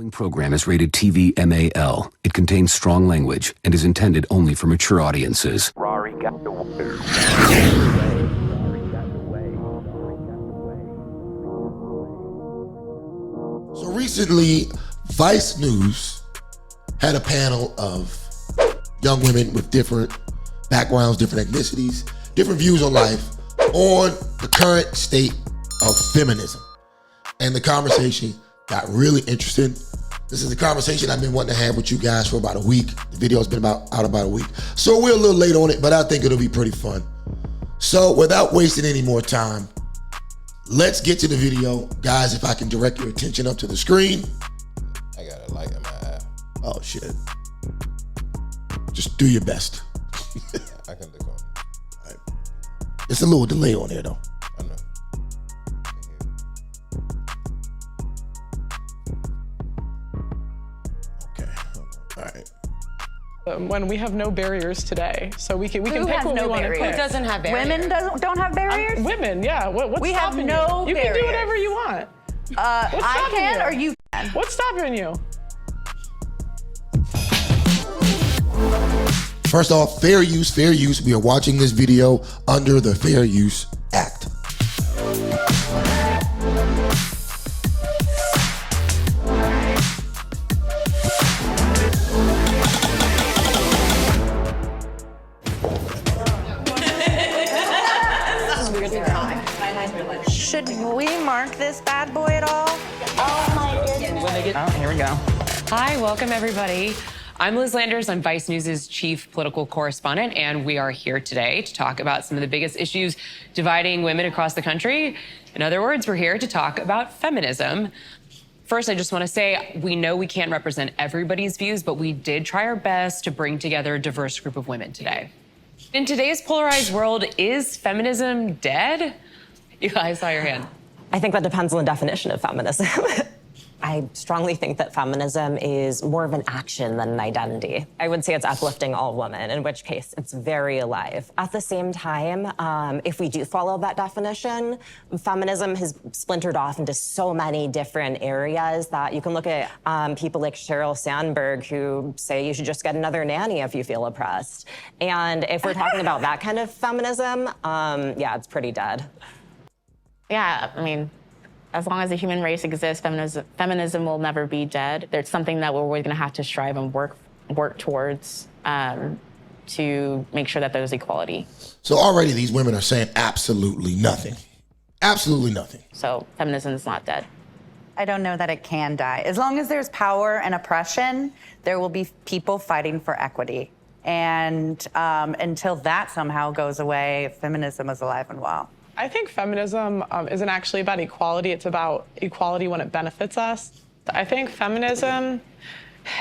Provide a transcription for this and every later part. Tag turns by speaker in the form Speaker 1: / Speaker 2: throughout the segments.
Speaker 1: following program is rated TV MAL. It contains strong language and is intended only for mature audiences.
Speaker 2: Rory got the way.
Speaker 3: So recently, Vice News had a panel of young women with different backgrounds, different ethnicities, different views on life on the current state of feminism. And the conversation got really interesting. This is a conversation I've been wanting to have with you guys for about a week. The video's been out about a week. So we're a little late on it, but I think it'll be pretty fun. So without wasting any more time, let's get to the video. Guys, if I can direct your attention up to the screen.
Speaker 4: I got a light in my eye.
Speaker 3: Oh shit. Just do your best.
Speaker 4: I can look on.
Speaker 3: Right. It's a little delay on there though.
Speaker 4: I know.
Speaker 3: Okay. All right.
Speaker 5: When we have no barriers today, so we can pick
Speaker 6: has
Speaker 5: what
Speaker 6: no
Speaker 5: we want to
Speaker 6: barriers?
Speaker 5: pick.
Speaker 6: Who doesn't have barriers?
Speaker 7: Women don't have barriers?
Speaker 5: Women, yeah. What's
Speaker 7: We have
Speaker 5: stopping
Speaker 7: no
Speaker 5: you? You can do
Speaker 7: barriers.
Speaker 5: whatever you want.
Speaker 7: I can
Speaker 5: you?
Speaker 7: or you can?
Speaker 5: What's stopping you?
Speaker 3: First off, fair use, fair use. We are watching this video under the Fair Use Act.
Speaker 7: Should we mark this bad boy at all? Oh my goodness.
Speaker 8: Oh, here we go. Hi, welcome everybody. I'm Liz Landers. I'm Vice News' chief political correspondent, and we are here today to talk about some of the biggest issues dividing women across the country. In other words, we're here to talk about feminism. First, I just want to say, we know we can't represent everybody's views, but we did try our best to bring together a diverse group of women today. In today's polarized world, is feminism dead? I saw your hand.
Speaker 9: I think that depends on the definition of feminism. I strongly think that feminism is more of an action than an identity. I would say it's uplifting all women, in which case it's very alive. At the same time, if we do follow that definition, feminism has splintered off into so many different areas that you can look at people like Sheryl Sandberg who say you should just get another nanny if you feel oppressed. And if we're talking about that kind of feminism, yeah, it's pretty dead.
Speaker 6: Yeah, I mean, as long as the human race exists, feminism will never be dead. There's something that we're always going to have to strive and work towards to make sure that there's equality.
Speaker 3: So already these women are saying absolutely nothing. Absolutely nothing.
Speaker 6: So feminism is not dead.
Speaker 7: I don't know that it can die. As long as there's power and oppression, there will be people fighting for equity. And until that somehow goes away, feminism is alive and well.
Speaker 5: I think feminism isn't actually about equality. It's about equality when it benefits us. I think feminism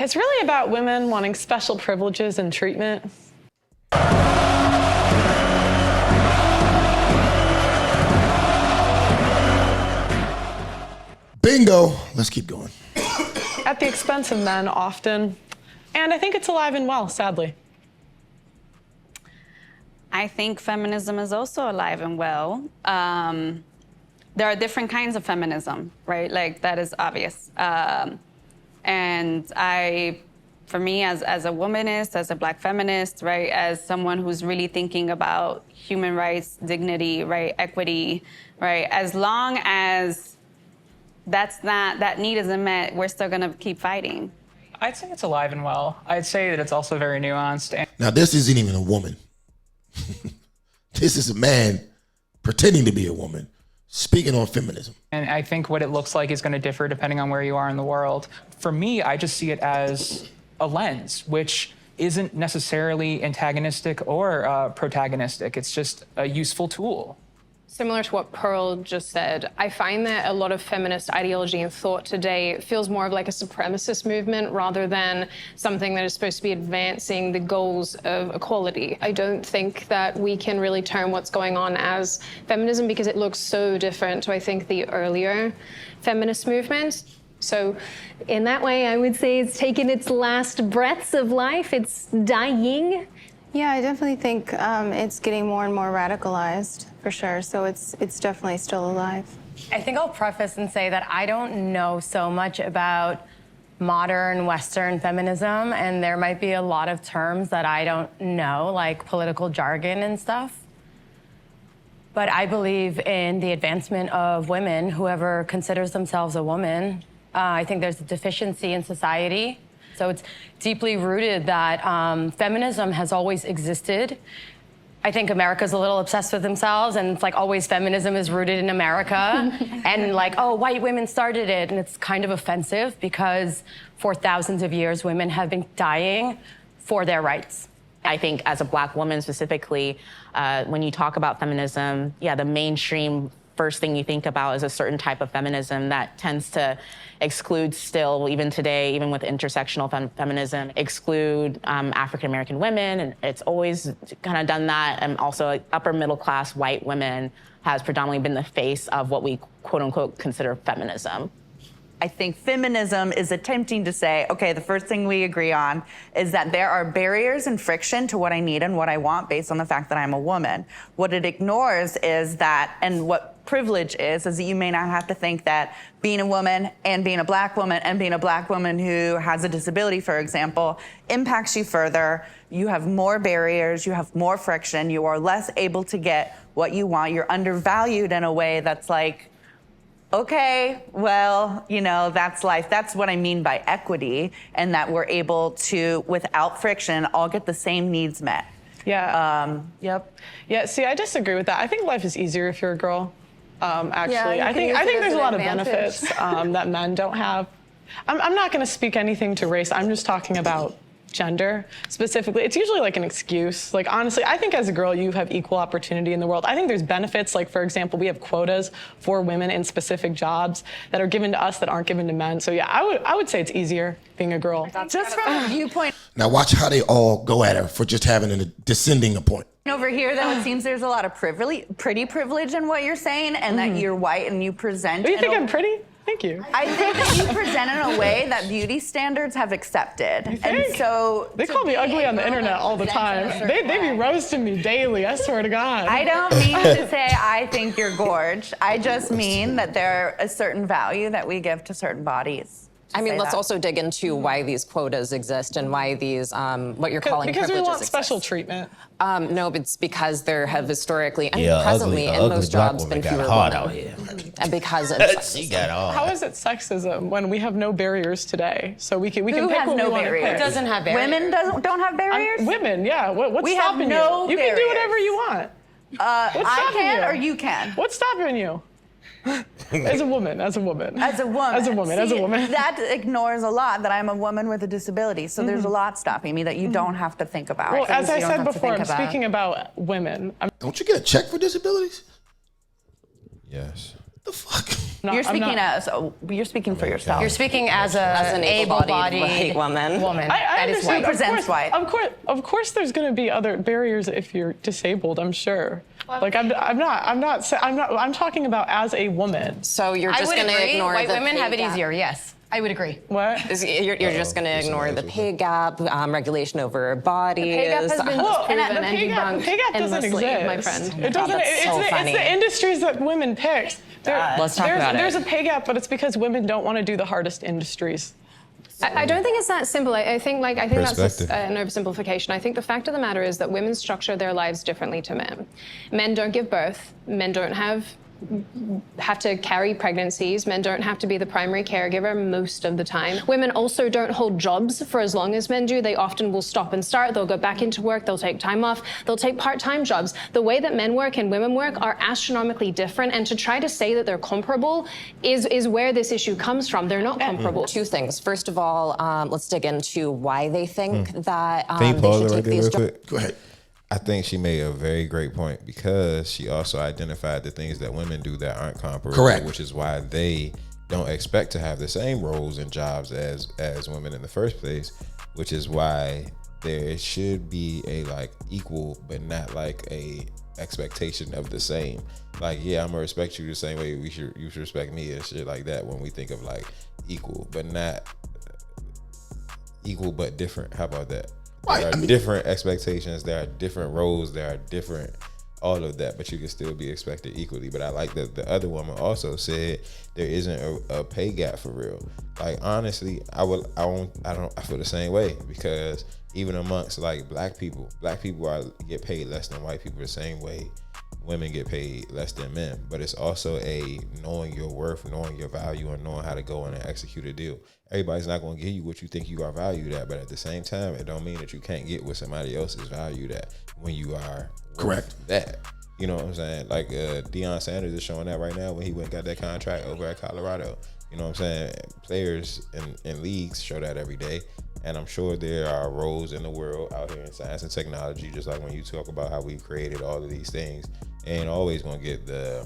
Speaker 5: is really about women wanting special privileges and treatment.
Speaker 3: Bingo. Let's keep going.
Speaker 5: At the expense of men often. And I think it's alive and well, sadly.
Speaker 10: I think feminism is also alive and well. There are different kinds of feminism, right? Like, that is obvious. And for me, as a womanist, as a Black feminist, right, as someone who's really thinking about human rights, dignity, right, equity, right, as long as that need isn't met, we're still gonna keep fighting.
Speaker 8: I'd say it's alive and well. I'd say that it's also very nuanced.
Speaker 3: Now, this isn't even a woman. This is a man pretending to be a woman, speaking on feminism.
Speaker 8: And I think what it looks like is going to differ depending on where you are in the world. For me, I just see it as a lens, which isn't necessarily antagonistic or protagonistic. It's just a useful tool.
Speaker 11: Similar to what Pearl just said, I find that a lot of feminist ideology and thought today feels more of like a supremacist movement rather than something that is supposed to be advancing the goals of equality. I don't think that we can really term what's going on as feminism because it looks so different to, I think, the earlier feminist movement. So in that way, I would say it's taken its last breaths of life. It's dying.
Speaker 12: Yeah, I definitely think it's getting more and more radicalized, for sure. So it's definitely still alive.
Speaker 13: I think I'll preface and say that I don't know so much about
Speaker 2: modern Western feminism, and there might be a lot of terms that I don't know, like political jargon and stuff. But I believe in the advancement of women, whoever considers themselves a woman. I think there's a deficiency in society. So it's deeply rooted that feminism has always existed. I think America's a little obsessed with themselves, and it's like always feminism is rooted in America. And like, oh, white women started it. And it's kind of offensive because for thousands of years, women have been dying for their rights.
Speaker 6: I think as a Black woman specifically, when you talk about feminism, the mainstream first thing you think about is a certain type of feminism that tends to exclude still, even today, even with intersectional feminism, exclude African-American women. And it's always kind of done that. And also upper middle class white women has predominantly been the face of what we quote unquote consider feminism.
Speaker 7: I think feminism is attempting to say, okay, the first thing we agree on is that there are barriers and friction to what I need and what I want based on the fact that I'm a woman. What it ignores is that, and what privilege is that you may not have to think that being a woman and being a Black woman and being a Black woman who has a disability, for example, impacts you further. You have more barriers, you have more friction, you are less able to get what you want. You're undervalued in a way that's like, okay, well, you know, that's life. That's what I mean by equity, and that we're able to, without friction, all get the same needs met.
Speaker 5: Yeah.
Speaker 7: Yep.
Speaker 5: Yeah, see, I disagree with that. I think life is easier if you're a girl, actually.
Speaker 12: Yeah,
Speaker 5: I think there's a lot of
Speaker 12: advantage.
Speaker 5: benefits that men don't have. I'm not going to speak anything to race. I'm just talking about gender specifically. It's usually like an excuse. Like, honestly, I think as a girl, you have equal opportunity in the world. I think there's benefits. Like, for example, we have quotas for women in specific jobs that are given to us that aren't given to men. So yeah, I would say it's easier being a girl.
Speaker 7: Just from a viewpoint.
Speaker 3: Now watch how they all go at her for just having a descending point.
Speaker 7: Over here, though, it seems there's a lot of pretty privilege in what you're saying, and that you're white and you present.
Speaker 5: Do you think I'm pretty? Thank you.
Speaker 7: I think that you present in a way that beauty standards have accepted. And so
Speaker 5: they call me ugly on the internet all the time. They be roasting me daily, I swear to God.
Speaker 7: I don't mean to say I think you're gorge. I just mean that there is a certain value that we give to certain bodies.
Speaker 9: I mean, let's also dig into why these quotas exist and why these, what you're calling
Speaker 5: because
Speaker 9: privileges
Speaker 5: we want
Speaker 9: exist.
Speaker 5: special treatment.
Speaker 9: No, but it's because there have historically and
Speaker 4: Yeah,
Speaker 9: presently in
Speaker 4: ugly
Speaker 9: most
Speaker 4: Black
Speaker 9: jobs
Speaker 4: woman
Speaker 9: been
Speaker 4: got
Speaker 9: fewer
Speaker 4: hard
Speaker 9: women.
Speaker 4: out here.
Speaker 9: And because of
Speaker 4: She got all.
Speaker 5: How is it sexism when we have no barriers today? So we can
Speaker 7: Who
Speaker 5: pick
Speaker 7: has
Speaker 5: what
Speaker 7: no
Speaker 5: we want to
Speaker 7: barriers?
Speaker 5: pick.
Speaker 2: It doesn't have barriers.
Speaker 7: Women don't have barriers?
Speaker 5: Women, yeah. What's
Speaker 7: We have
Speaker 5: stopping
Speaker 7: no
Speaker 5: you? You can do
Speaker 7: barriers.
Speaker 5: whatever you want.
Speaker 7: I
Speaker 5: stopping
Speaker 7: can
Speaker 5: you?
Speaker 7: or you can?
Speaker 5: What's stopping you? As a woman.
Speaker 7: As a woman.
Speaker 5: See,
Speaker 7: That ignores a lot that I'm a woman with a disability. So there's a lot stopping me that you don't have to think about.
Speaker 5: Well, as I
Speaker 7: You don't
Speaker 5: said
Speaker 7: have to
Speaker 5: before, I'm
Speaker 7: think about.
Speaker 5: speaking about women.
Speaker 3: Don't you get a check for disabilities?
Speaker 4: Yes.
Speaker 3: The fuck?
Speaker 7: You're speaking for yourself.
Speaker 2: You're speaking as
Speaker 9: an able-bodied white woman.
Speaker 5: I
Speaker 2: That is
Speaker 5: understand.
Speaker 2: white.
Speaker 7: Represents white.
Speaker 5: Of course, there's going to be other barriers if you're disabled. I'm sure. Like I'm talking about as a woman.
Speaker 9: So you're
Speaker 2: I
Speaker 9: just
Speaker 2: would
Speaker 9: going to
Speaker 2: agree.
Speaker 9: ignore
Speaker 2: White
Speaker 9: the
Speaker 2: women
Speaker 9: pay
Speaker 2: have it
Speaker 9: gap.
Speaker 2: easier. Yes, I would agree.
Speaker 5: What?
Speaker 9: You're just going to ignore the pay gap, regulation over bodies.
Speaker 11: The pay gap has been proven and debunked
Speaker 5: pay gap doesn't
Speaker 11: endlessly,
Speaker 5: exist.
Speaker 11: my friend.
Speaker 5: It doesn't.
Speaker 9: that's so funny.
Speaker 5: It's the industries that women pick.
Speaker 9: Let's talk about it.
Speaker 5: There's a pay gap, but it's because women don't want to do the hardest industries.
Speaker 11: I don't think it's that simple. I think that's
Speaker 4: Perspective.
Speaker 11: an oversimplification. I think the fact of the matter is that women structure their lives differently to men. Men don't give birth. Men don't have to carry pregnancies. Men don't have to be the primary caregiver most of the time. Women also don't hold jobs for as long as men do. They often will stop and start. They'll go back into work. They'll take time off. They'll take part-time jobs. The way that men work and women work are astronomically different. And to try to say that they're comparable is where this issue comes from. They're not comparable.
Speaker 9: Two things. First of all, let's dig into why they think that
Speaker 4: Can you
Speaker 9: they
Speaker 4: pause
Speaker 9: should
Speaker 4: it
Speaker 9: take
Speaker 4: right there
Speaker 9: these
Speaker 4: real
Speaker 9: jobs.
Speaker 4: quick?
Speaker 3: Go ahead.
Speaker 4: I think she made a very great point because she also identified the things that women do that aren't comparable.
Speaker 3: Correct.
Speaker 4: Which is why they don't expect to have the same roles and jobs as women in the first place, which is why there should be a like equal but not like a expectation of the same. Like, yeah, I'm gonna respect you the same way you should respect me and shit like that when we think of like equal but not equal but different. How about that?
Speaker 3: Right,
Speaker 4: There are different expectations. There are different roles. There are different all of that, but you can still be expected equally. But I like that the other woman also said there isn't a pay gap for real. Like honestly, I feel the same way, because even amongst like black people get paid less than white people the same way women get paid less than men. But it's also a knowing your worth, knowing your value, and knowing how to go in and execute a deal. Everybody's not going to give you what you think you are valued at, but at the same time, it don't mean that you can't get what somebody else is valued at when you are
Speaker 3: correct
Speaker 4: that. You know what I'm saying? Like Deion Sanders is showing that right now when he went and got that contract over at Colorado. You know what I'm saying? Players in leagues show that every day. And I'm sure there are roles in the world out here in science and technology, just like when you talk about how we've created all of these things, ain't always gonna get the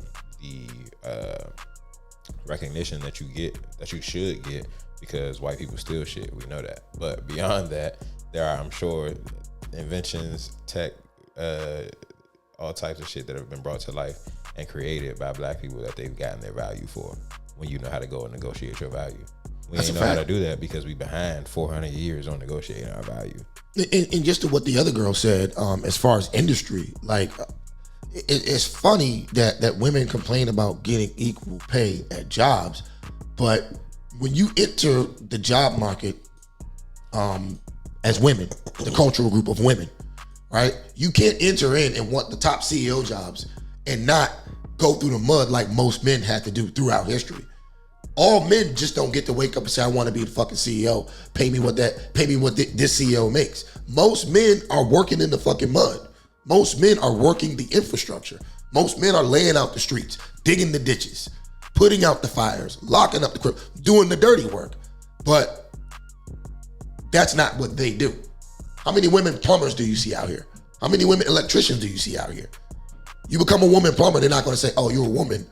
Speaker 4: recognition that you should get, because white people steal shit. We know that. But beyond that, there are, I'm sure, inventions, tech, all types of shit that have been brought to life and created by black people that they've gotten their value for, when you know how to go and negotiate your value. We ain't know how to do that because we behind 400 years on negotiating our value.
Speaker 3: And just to what the other girl said, as far as industry, like it's funny that women complain about getting equal pay at jobs, but when you enter the job market as women, the cultural group of women, right? You can't enter in and want the top CEO jobs and not go through the mud like most men had to do throughout history. All men just don't get to wake up and say, I want to be the fucking CEO. Pay me what this CEO makes. Most men are working in the fucking mud. Most men are working the infrastructure. Most men are laying out the streets, digging the ditches, putting out the fires, locking up the crib, doing the dirty work. But that's not what they do. How many women plumbers do you see out here? How many women electricians do you see out here? You become a woman plumber, they're not going to say, oh, you're a woman,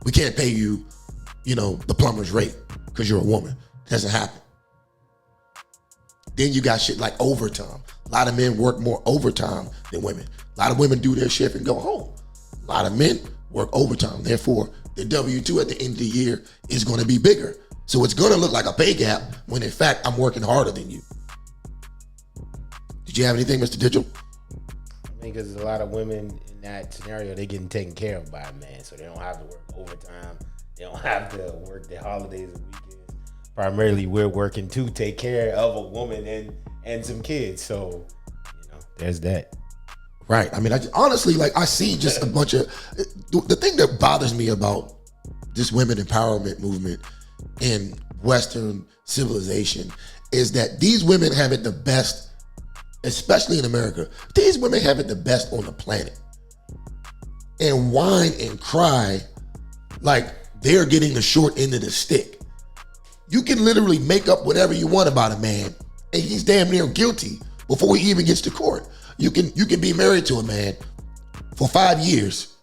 Speaker 3: we can't pay you, the plumber's rate because you're a woman. It doesn't happen. Then you got shit like overtime. A lot of men work more overtime than women. A lot of women do their shift and go home. A lot of men work overtime. Therefore, the W-2 at the end of the year is going to be bigger. So it's going to look like a pay gap when in fact I'm working harder than you. Did you have anything, Mr. Digital?
Speaker 13: I mean, because there's a lot of women in that scenario, they're getting taken care of by a man, so they don't have to work overtime. They don't have to work their holidays and weekends. Primarily, we're working to take care of a woman and some kids. So, there's that.
Speaker 3: Right. I mean, honestly, I see just a bunch of... The thing that bothers me about this women empowerment movement in Western civilization is that these women have it the best, especially in America. These women have it the best on the planet. And whine and cry like they're getting the short end of the stick. You can literally make up whatever you want about a man, and he's damn near guilty before he even gets to court. You can be married to a man for 5 years,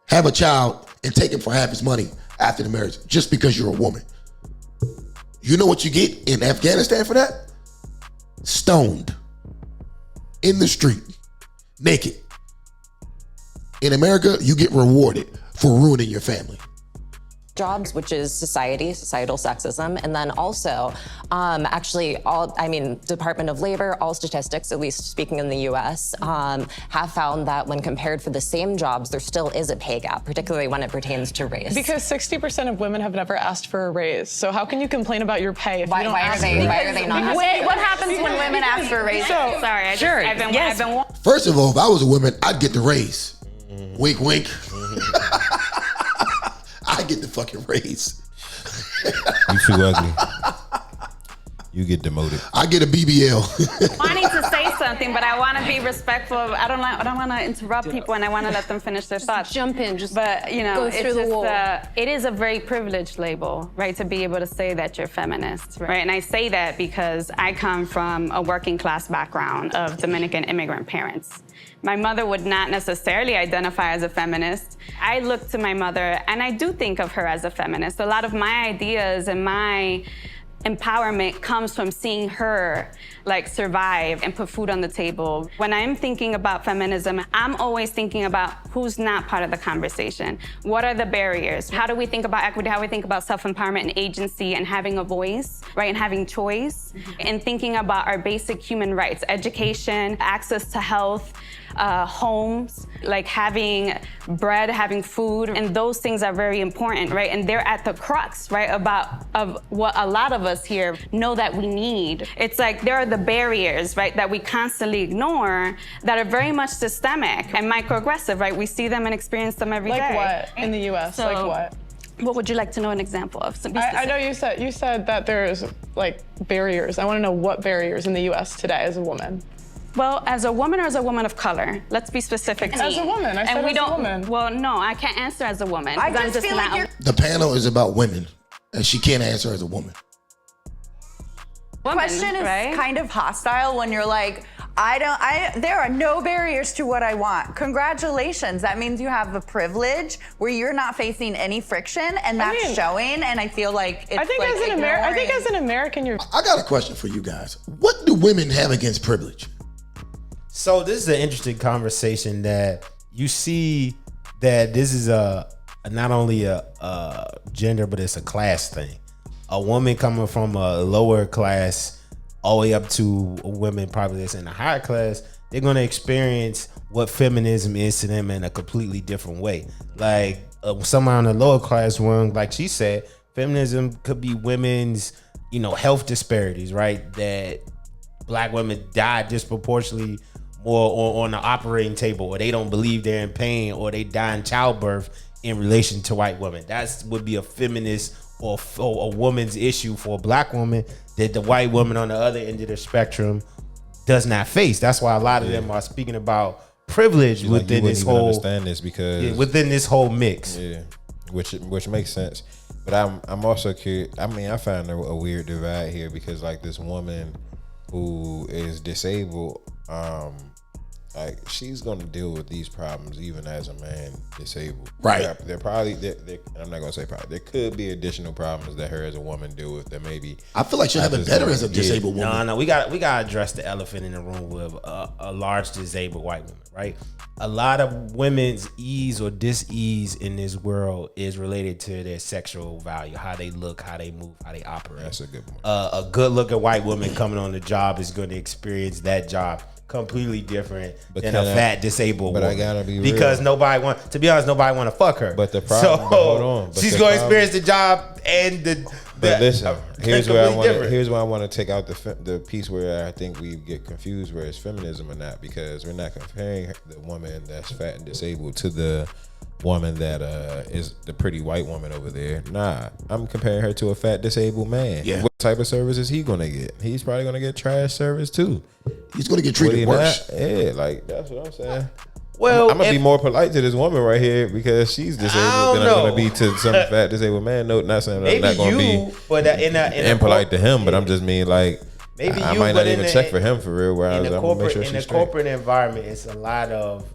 Speaker 3: have a child, and take him for half his money after the marriage just because you're a woman. You know what you get in Afghanistan for that? Stoned. In the street. Naked. In America, you get rewarded for ruining your family.
Speaker 9: Jobs, which is societal sexism, and then also, Department of Labor, all statistics, at least speaking in the U.S., have found that when compared for the same jobs, there still is a pay gap, particularly when it pertains to race.
Speaker 5: Because 60% of women have never asked for a raise. So how can you complain about your pay if you don't ask for it?
Speaker 6: Why are they not? Wait, what happens when women ask for a raise? I've been.
Speaker 3: First of all, if I was a woman, I'd get the raise. Wink, wink. I get the fucking raise.
Speaker 4: You too ugly. You get demoted.
Speaker 3: I get a BBL.
Speaker 10: Wanting to say something, but I want to be respectful. I don't want to interrupt people, and I want to let them finish their thoughts.
Speaker 11: Jump in,
Speaker 10: but
Speaker 11: go through the wall.
Speaker 10: It is a very privileged label, right, to be able to say that you're feminist, right? And I say that because I come from a working class background of Dominican immigrant parents. My mother would not necessarily identify as a feminist. I look to my mother, and I do think of her as a feminist. A lot of my ideas and my empowerment comes from seeing her survive and put food on the table. When I'm thinking about feminism, I'm always thinking about who's not part of the conversation. What are the barriers? How do we think about equity? How do we think about self-empowerment and agency and having a voice, right? And having choice, and thinking about our basic human rights, education, access to health, homes, like having bread, having food, and those things are very important, right? And they're at the crux, right, of what a lot of us here know that we need. It's like there are the barriers, right, that we constantly ignore that are very much systemic and microaggressive, right? We see them and experience them every day.
Speaker 5: Like what in the U.S.?
Speaker 10: So,
Speaker 5: like what?
Speaker 10: What would you like to know an example of?
Speaker 5: I know you said that there's like barriers. I want to know what barriers in the U.S. today as a woman.
Speaker 10: Well, as a woman or as a woman of color? Let's be specific.
Speaker 5: As a woman. I said as a woman.
Speaker 10: Well, no, I can't answer as a woman.
Speaker 7: I just feel like you're...
Speaker 3: The panel is about women, and she can't answer as a woman.
Speaker 10: Woman,
Speaker 7: question is
Speaker 10: right?
Speaker 7: kind of hostile when you're like, there are no barriers to what I want. Congratulations. That means you have a privilege where you're not facing any friction, and that's showing. And I feel like it's
Speaker 5: I think as an American, you're.
Speaker 3: I got a question for you guys. What do women have against privilege?
Speaker 13: So this is an interesting conversation that you see that this is not only a gender, but it's a class thing. A woman coming from a lower class all the way up to women probably that's in a higher class, they're going to experience what feminism is to them in a completely different way. Like someone on the lower class one, like she said, feminism could be women's, health disparities, right? That black women die disproportionately more on the operating table, or they don't believe they're in pain, or they die in childbirth in relation to white women. That would be a feminist or a woman's issue for a black woman that the white woman on the other end of the spectrum does not face. That's why a lot of them are speaking about privilege within this whole.
Speaker 4: Understand this because
Speaker 13: within this whole mix.
Speaker 4: Yeah, which makes sense. But I'm also curious. I mean, I find a weird divide here because like this woman who is disabled, like she's gonna deal with these problems even as a man disabled.
Speaker 3: Right.
Speaker 4: They're probably. I'm not gonna say probably. There could be additional problems that her as a woman deal with. That maybe.
Speaker 3: I feel like she'll have it better as a disabled woman.
Speaker 13: No, we got to address the elephant in the room with a large disabled white woman, right? A lot of women's ease or dis-ease in this world is related to their sexual value, how they look, how they move, how they operate.
Speaker 4: That's a good one.
Speaker 13: A good-looking white woman coming on the job is going to experience that job completely different than a fat disabled woman.
Speaker 4: I gotta be
Speaker 13: because
Speaker 4: real.
Speaker 13: nobody want to fuck her.
Speaker 4: But the problem, hold on.
Speaker 13: She's going to experience the job and the.
Speaker 4: But listen, here's where I want to take out the piece where I think we get confused where it's feminism or not, because we're not comparing the woman that's fat and disabled to the woman that is the pretty white woman over there. Nah, I'm comparing her to a fat disabled man.
Speaker 3: Yeah.
Speaker 4: What type of service is he gonna get? He's probably gonna get trash service too.
Speaker 3: He's gonna get treated worse.
Speaker 4: Yeah, like that's what I'm saying.
Speaker 13: Well,
Speaker 4: I'm gonna be more polite to this woman right here because she's disabled than I'm gonna be to some fat disabled man. No, not saying I'm not gonna be impolite to him, but I'm just mean like
Speaker 13: maybe
Speaker 4: I might not even check for him for real. Whereas I'm gonna make sure she's straight.
Speaker 13: corporate environment, it's a lot of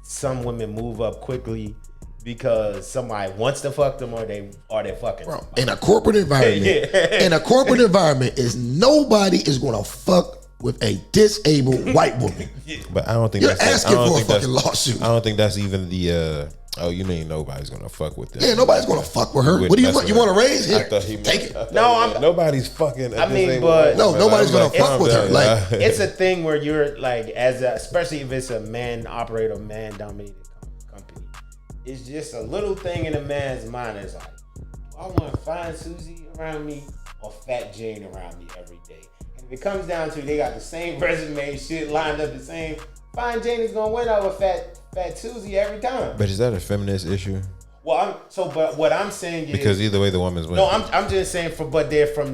Speaker 13: some women move up quickly because somebody wants to fuck them or they're fucking.
Speaker 3: Bro, in a corporate environment, is nobody is gonna fuck with a disabled white woman.
Speaker 4: But I don't think
Speaker 3: you're asking for a fucking lawsuit.
Speaker 4: I don't think that's even the. Oh, you mean nobody's gonna fuck with them?
Speaker 3: Yeah, nobody's gonna fuck with her. What do you want? You want to raise? Here, take it.
Speaker 4: Nobody's fucking.
Speaker 3: Nobody's gonna fuck with her. Like
Speaker 13: it's a thing where you're like, especially if it's a man operated or man dominated company, it's just a little thing in a man's mind. It's like, I want to find Susie around me or Fat Jane around me every day. And if it comes down to they got the same resume, shit lined up the same, Fine Jane is gonna win over Fat Susie every time.
Speaker 4: But is that a feminist issue?
Speaker 13: Well, but what I'm saying is
Speaker 4: because either way the woman's winning.
Speaker 13: No, I'm just saying from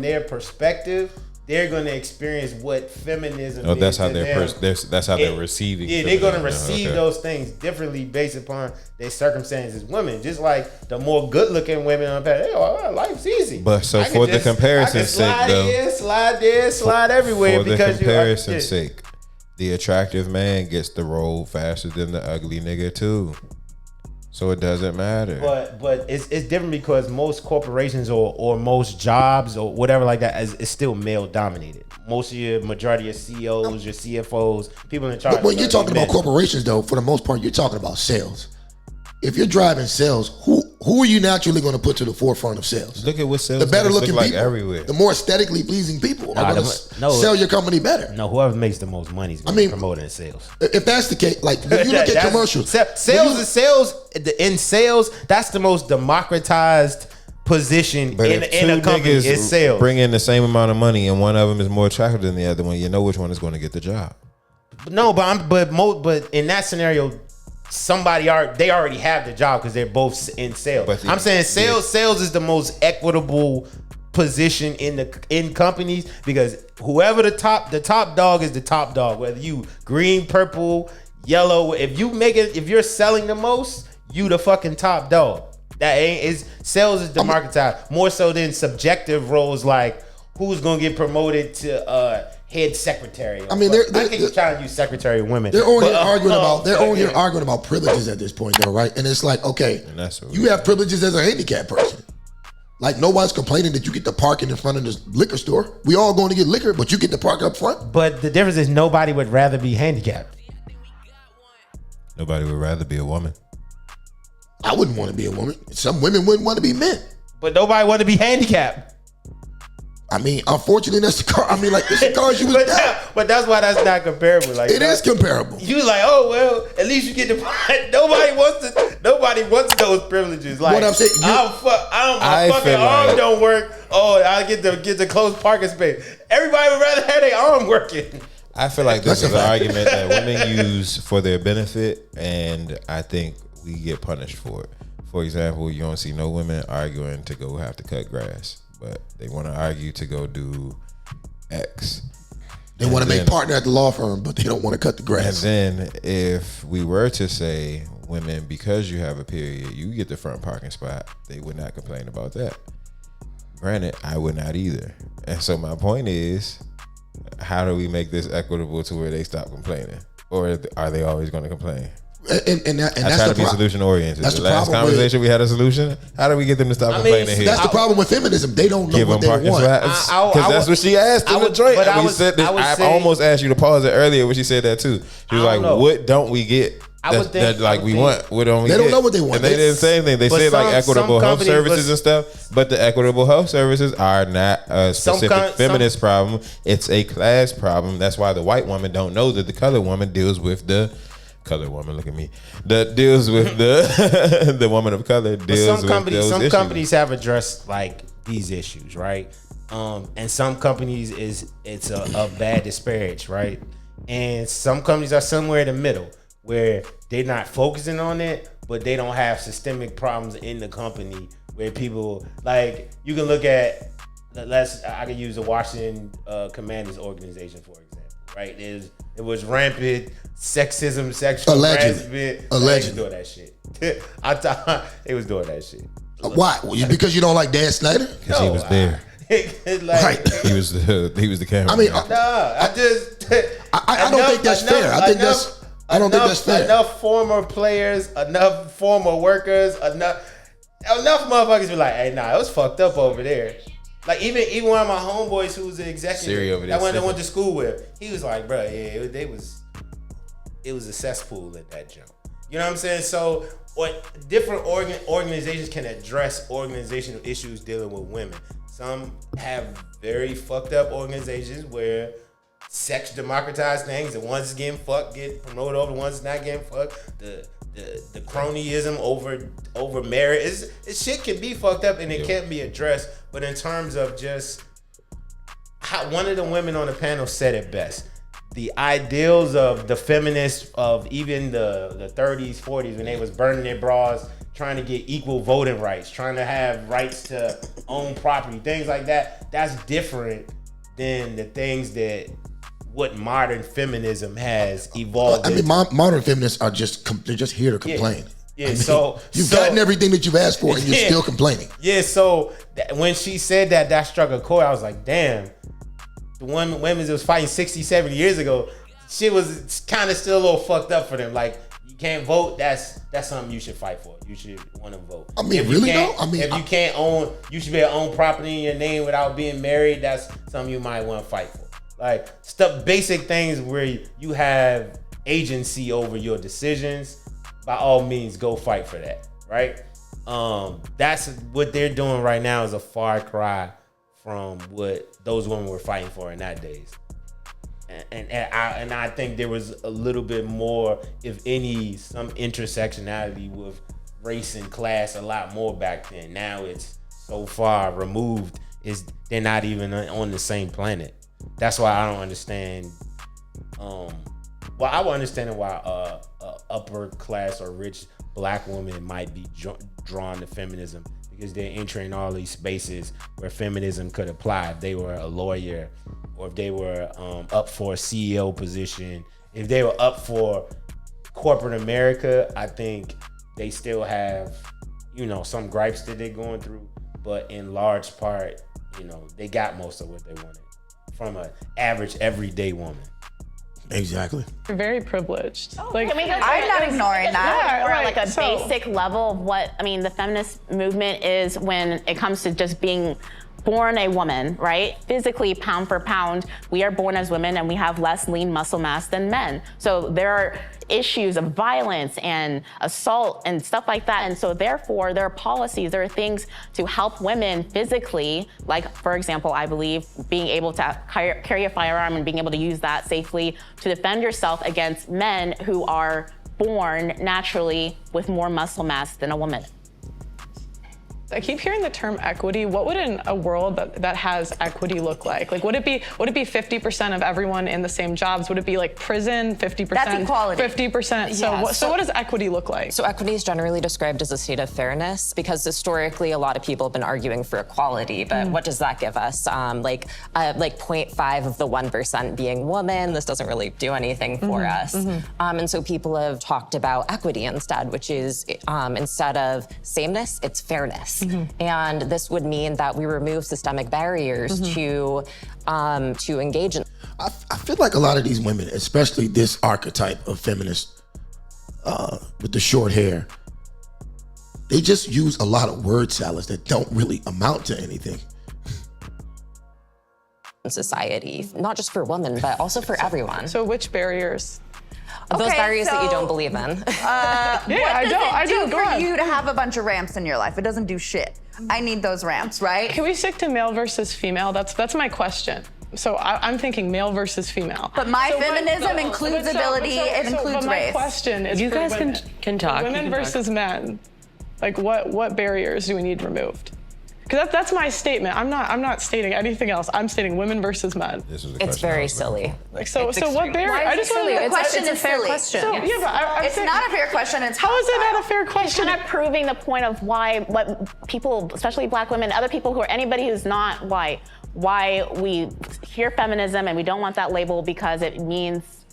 Speaker 13: their perspective, they're gonna experience what feminism.
Speaker 4: Oh, that's
Speaker 13: is
Speaker 4: how
Speaker 13: to
Speaker 4: they're
Speaker 13: them.
Speaker 4: that's how they're receiving.
Speaker 13: Yeah, they're gonna receive those things differently based upon their circumstances. Women, just like the more good-looking women on the path, life's easy.
Speaker 4: But so for the comparison's sake, though,
Speaker 13: slide there, slide everywhere.
Speaker 4: For the comparison's sake, the attractive man gets the roll faster than the ugly nigga too. So it doesn't matter.
Speaker 13: But it's different because most corporations or most jobs or whatever like that is still male dominated. Most of your majority of CEOs, your CFOs, people in charge.
Speaker 3: But when you're talking about corporations, though, for the most part, you're talking about sales. If you're driving sales, who are you naturally going to put to the forefront of sales?
Speaker 4: Look at what sales
Speaker 3: the better looking
Speaker 4: look like
Speaker 3: people,
Speaker 4: everywhere.
Speaker 3: the more aesthetically pleasing people are going to sell your company better.
Speaker 13: No, whoever makes the most money is going to promote in sales.
Speaker 3: If that's the case, like when you look at commercials,
Speaker 13: in sales, that's the most democratized position in a company is sales.
Speaker 4: Bring in the same amount of money, and one of them is more attractive than the other one. You know which one is going to get the job.
Speaker 13: No, but in that scenario, they already have the job because they're both in sales. I'm saying sales is the most equitable position in companies because whoever the top dog is the top dog. Whether you green, purple, yellow, if you're selling the most, you the fucking top dog. Sales is democratized more so than subjective roles like who's gonna get promoted to head secretary. I mean, I keep trying to use secretary of women.
Speaker 3: They're only arguing about privileges at this point, though, right? And it's like, okay, you have privileges as a handicapped person. Like nobody's complaining that you get to park in front of this liquor store. We all going to get liquor, but you get to park up front.
Speaker 13: But the difference is nobody would rather be handicapped.
Speaker 4: Nobody would rather be a woman.
Speaker 3: I wouldn't want to be a woman. Some women wouldn't want to be men.
Speaker 13: But nobody want to be handicapped.
Speaker 3: I mean, unfortunately, that's the car. I mean, like, it's the cars you was
Speaker 13: but that's why that's not comparable. Like
Speaker 3: it is comparable.
Speaker 13: You like, oh well, at least you get to. Nobody wants those privileges. Like,
Speaker 3: what I'm saying,
Speaker 13: my fucking arm don't work. Oh, I get the close parking space. Everybody would rather have their arm working.
Speaker 4: I feel like this is an argument that women use for their benefit, and I think we get punished for it. For example, you don't see no women arguing to go have to cut grass, but they want to argue to go do X.
Speaker 3: They want to make partner at the law firm, but they don't want to cut the grass.
Speaker 4: And then if we were to say, women, because you have a period, you get the front parking spot, they would not complain about that. Granted, I would not either. And so my point is, how do we make this equitable to where they stop complaining? Or are they always going to complain?
Speaker 3: And
Speaker 4: I try to be solution oriented.
Speaker 3: That's
Speaker 4: the
Speaker 3: the
Speaker 4: last conversation we had a solution. How do we get them to stop complaining here?
Speaker 3: That's the problem with feminism. They don't know what they want.
Speaker 4: Because that's what she asked in the joint. I almost asked you to pause it earlier when she said that too. She was like, "What don't we get? We want. What don't we get?"
Speaker 3: They don't know what they want.
Speaker 4: And they didn't say anything. They said like equitable health services and stuff, but the equitable health services are not a specific feminist problem. It's a class problem. That's why the white woman don't know that the colored woman deals with the colored woman. Look at me. That deals with the the woman of color deals with those issues.
Speaker 13: Some companies have addressed like these issues, right? And some companies it's a bad disparage, right? And some companies are somewhere in the middle where they're not focusing on it, but they don't have systemic problems in the company where people like you can look at. I could use the Washington Commanders organization for example, right? It was rampant sexism, sexual harassment.
Speaker 3: Allegedly.
Speaker 13: They was doing that shit. I thought they was doing that shit.
Speaker 3: Why? Because you don't like Dan Snyder?
Speaker 4: Because he was there.
Speaker 3: Right.
Speaker 4: He was the camera.
Speaker 3: I mean,
Speaker 13: I
Speaker 3: don't think that's fair. I don't think that's fair.
Speaker 13: Enough former players, enough former workers, enough motherfuckers be like, hey, nah, it was fucked up over there. Like even one of my homeboys who was an executive that I went to school with, he was like, bro, yeah, it was a cesspool at that jump. You know what I'm saying? So what different organizations can address organizational issues dealing with women. Some have very fucked up organizations where sex democratize things. The ones getting fucked get promoted over the ones not getting fucked. The cronyism over marriage shit can be fucked up and it can't be addressed. But in terms of just how one of the women on the panel said it best. The ideals of the feminists of even the 30s, 40s when they was burning their bras, trying to get equal voting rights, trying to have rights to own property, things like that. That's different than the things that what modern feminism has evolved.
Speaker 3: I mean, modern feminists are they're just here to complain.
Speaker 13: Yeah,
Speaker 3: I mean,
Speaker 13: so
Speaker 3: you've gotten everything that you've asked for, and you're still complaining.
Speaker 13: Yeah, so when she said that struck a chord. I was like, damn. The women that was fighting 60, 70 years ago, shit was kind of still a little fucked up for them. Like, you can't vote. That's something you should fight for. You should want to vote.
Speaker 3: I mean, really though? I mean,
Speaker 13: if you can't own, you should be able to own property in your name without being married. That's something you might want to fight for. Like basic things where you have agency over your decisions. By all means, go fight for that, right? That's what they're doing right now is a far cry from what those women were fighting for in that days. And I think there was a little bit more, if any, some intersectionality with race and class a lot more back then. Now it's so far removed, they're not even on the same planet. That's why I don't understand. I would understand why upper class or rich black women might be drawn to feminism, because they're entering all these spaces where feminism could apply. If they were a lawyer, or if they were up for a CEO position, if they were up for corporate America, I think they still have, some gripes that they're going through. But in large part, they got most of what they wanted from an average everyday woman.
Speaker 3: Exactly.
Speaker 5: You're very privileged.
Speaker 6: I'm not ignoring that.
Speaker 5: Yeah,
Speaker 6: Or
Speaker 5: right.
Speaker 6: like a basic level of what, the feminist movement is when it comes to just being born a woman, right? Physically, pound for pound, we are born as women and we have less lean muscle mass than men. So there are issues of violence and assault and stuff like that. And so therefore, there are policies, there are things to help women physically, like, for example, I believe being able to carry a firearm and being able to use that safely to defend yourself against men who are born naturally with more muscle mass than a woman.
Speaker 5: I keep hearing the term equity. What would a world that has equity look like? Like, would it be 50% of everyone in the same jobs? Would it be like prison, 50%? That's
Speaker 7: equality.
Speaker 5: 50%. So what does equity look like?
Speaker 9: So equity is generally described as a state of fairness, because historically a lot of people have been arguing for equality, but what does that give us? Like 0.5 of the 1% being women. This doesn't really do anything for us. And so people have talked about equity instead, which is instead of sameness, it's fairness. And this would mean that we remove systemic barriers to engage in.
Speaker 3: I feel like a lot of these women, especially this archetype of feminist with the short hair, they just use a lot of word salads that don't really amount to anything.
Speaker 9: Society, not just for women, but also for everyone.
Speaker 5: So which barriers?
Speaker 9: Those barriers that you don't believe in.
Speaker 7: What does it do for you to have a bunch of ramps in your life? It doesn't do shit. I need those ramps, right?
Speaker 5: Can we stick to male versus female? That's my question. So I'm thinking male versus female.
Speaker 7: But feminism includes ability, it includes
Speaker 5: my
Speaker 7: race.
Speaker 5: question is,
Speaker 8: You
Speaker 5: for
Speaker 8: guys
Speaker 5: women.
Speaker 8: can talk.
Speaker 5: Women versus men. Like, what barriers do we need removed? Because that's my statement. I'm not stating anything else. I'm stating women versus men.
Speaker 9: It's very silly.
Speaker 5: Like, so what barrier?
Speaker 12: Why is it silly?
Speaker 7: The question is silly.
Speaker 12: question.
Speaker 5: So, yeah, but I'm
Speaker 7: It's
Speaker 5: saying,
Speaker 7: not a fair question. It's
Speaker 5: how is it
Speaker 7: hostile.
Speaker 5: not a fair question?
Speaker 6: Kind of proving the point of what people, especially black women, other people anybody who's not white, why we hear feminism and we don't want that label, because it means,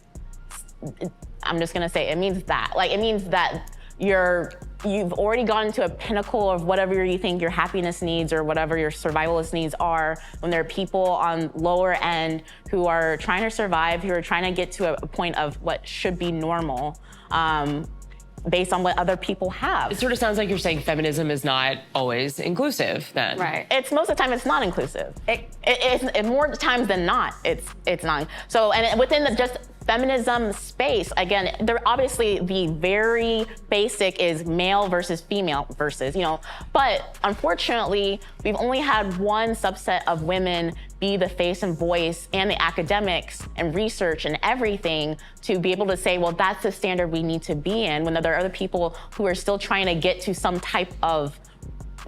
Speaker 6: I'm just gonna say, it means that. Like, it means that you've already gotten to a pinnacle of whatever you think your happiness needs or whatever your survivalist needs are, when there are people on lower end who are trying to survive, who are trying to get to a point of what should be normal, based on what other people have.
Speaker 8: It sort of sounds like you're saying feminism is not always inclusive then.
Speaker 6: Right. It's most of the time it's not inclusive. It's more times than not, it's not. So, and within the just feminism space, again, there obviously the very basic is male versus female versus, but unfortunately, we've only had one subset of women be the face and voice and the academics and research and everything to be able to say, well, that's the standard we need to be in, when there are other people who are still trying to get to some type of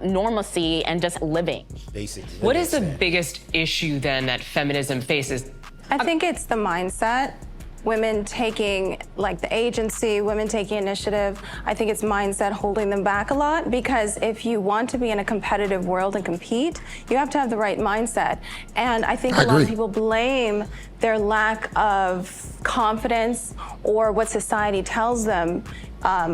Speaker 6: normalcy and just living.
Speaker 13: Basically.
Speaker 8: What is the biggest issue then that feminism faces?
Speaker 12: I think it's the mindset. Women taking the agency, women taking initiative. I think it's mindset holding them back a lot, because if you want to be in a competitive world and compete, you have to have the right mindset. And I think a lot of people blame their lack of confidence or what society tells them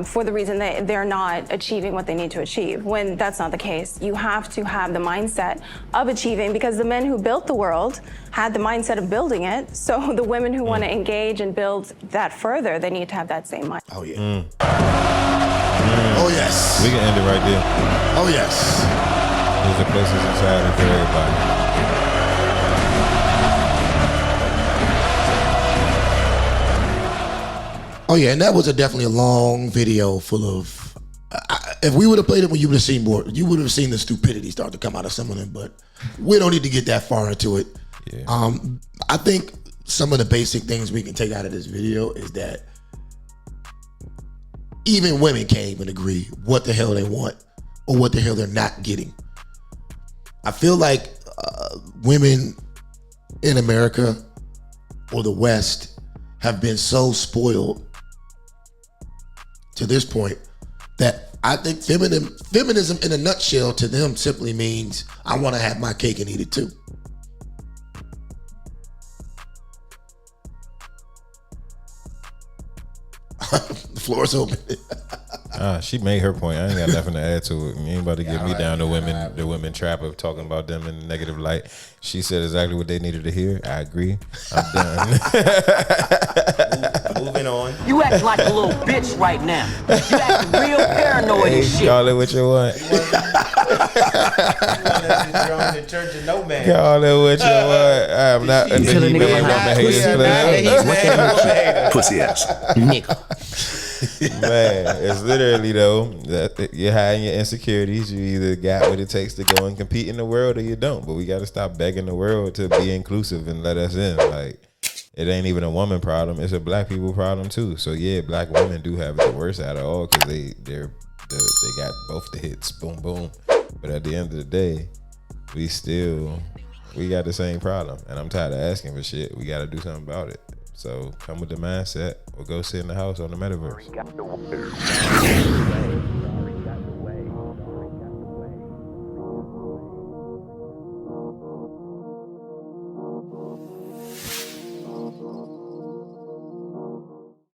Speaker 12: for the reason they're not achieving what they need to achieve, when that's not the case. You have to have the mindset of achieving, because the men who built the world had the mindset of building it. So the women who want to engage and build that further, they need to have that same mindset.
Speaker 3: Oh, yeah. Oh, yes.
Speaker 4: We can end it right there.
Speaker 3: Oh, yes.
Speaker 4: There's a place inside for everybody.
Speaker 3: Oh, yeah, and that was definitely a long video full of... if we would have played it when you would have seen more, you would have seen the stupidity start to come out of some of them. But we don't need to get that far into it.
Speaker 4: Yeah.
Speaker 3: I think some of the basic things we can take out of this video is that even women can't even agree what the hell they want or what the hell they're not getting. I feel like women in America or the West have been so spoiled to this point that I think feminism in a nutshell to them simply means I want to have my cake and eat it too. The floor is open.
Speaker 4: She made her point. I ain't got nothing to add to it. You ain't about to get me down the women trap of talking about them in a negative light. She said exactly what they needed to hear. I agree. I'm done.
Speaker 13: Moving on.
Speaker 14: You act like a little bitch right now. You acting real paranoid and shit.
Speaker 4: Call it what you want. Call it what you want. I'm not a
Speaker 1: Pussy ass.
Speaker 14: Nigga.
Speaker 4: Man, it's literally though that you're hiding your insecurities. You either got what it takes to go and compete in the world, or you don't. But we got to stop begging the world to be inclusive and let us in. Like, it ain't even a woman problem; it's a black people problem too. So yeah, black women do have the worst out of all because they got both the hits, boom boom. But at the end of the day, we got the same problem, and I'm tired of asking for shit. We got to do something about it. So come with the mindset or go sit in the house on the metaverse.